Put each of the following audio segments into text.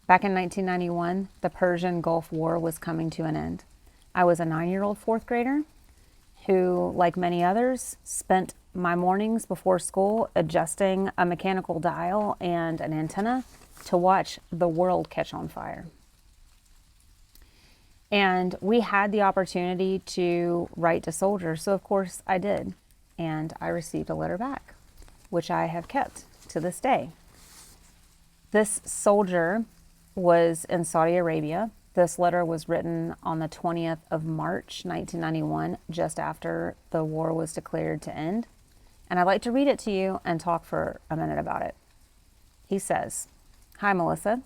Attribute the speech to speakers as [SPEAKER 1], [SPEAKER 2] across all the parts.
[SPEAKER 1] Back in 1991, the Persian Gulf War was coming to an end. I was a 9-year-old fourth grader who, like many others, spent my mornings before school adjusting a mechanical dial and an antenna to watch the world catch on fire. And we had the opportunity to write to soldiers, so of course I did. And I received a letter back, which I have kept to this day. This soldier was in Saudi Arabia. This letter was written on the 20th of March, 1991, just after the war was declared to end. And I'd like to read it to you and talk for a minute about it. He says, "Hi, Melissa.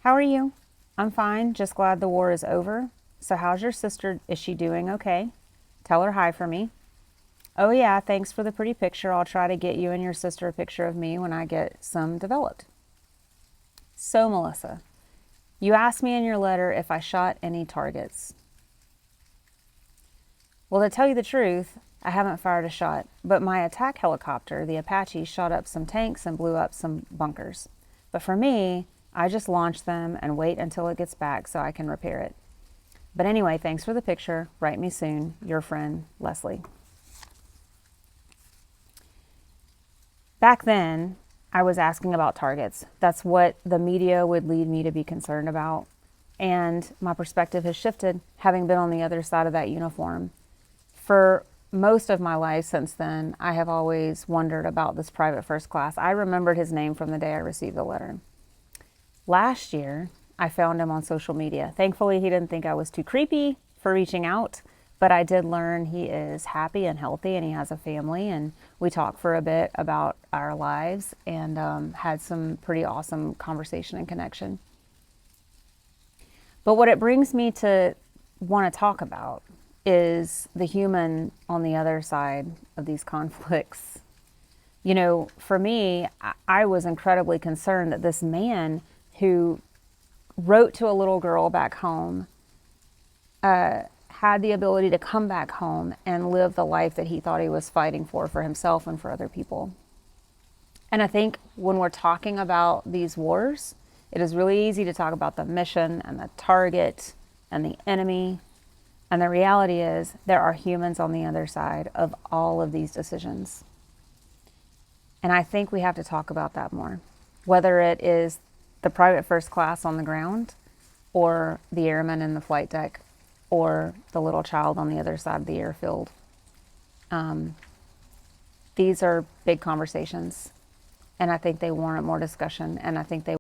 [SPEAKER 1] How are you? I'm fine, just glad the war is over. So how's your sister? Is she doing okay? Tell her hi for me. Oh yeah, thanks for the pretty picture. I'll try to get you and your sister a picture of me when I get some developed." So, Melissa, you asked me in your letter if I shot any targets. Well, to tell you the truth, I haven't fired a shot, but my attack helicopter, the Apache, shot up some tanks and blew up some bunkers. But for me, I just launch them and wait until it gets back so I can repair it. But anyway, thanks for the picture. Write me soon. Your friend, Leslie. Back then, I was asking about targets. That's what the media would lead me to be concerned about. And my perspective has shifted, having been on the other side of that uniform. For most of my life since then, I have always wondered about this private first class. I remembered his name from the day I received the letter. Last year, I found him on social media. Thankfully, he didn't think I was too creepy for reaching out, but I did learn he is happy and healthy and he has a family, and we talked for a bit about our lives and had some pretty awesome conversation and connection. But what it brings me to want to talk about is the human on the other side of these conflicts. You know, for me, I was incredibly concerned that this man who wrote to a little girl back home had the ability to come back home and live the life that he thought he was fighting for himself and for other people. And I think when we're talking about these wars, it is really easy to talk about the mission and the target and the enemy. And the reality is there are humans on the other side of all of these decisions. And I think we have to talk about that more, whether it is the private first class on the ground or the airman in the flight deck or the little child on the other side of the airfield. These are big conversations, and I think they warrant more discussion, and I think they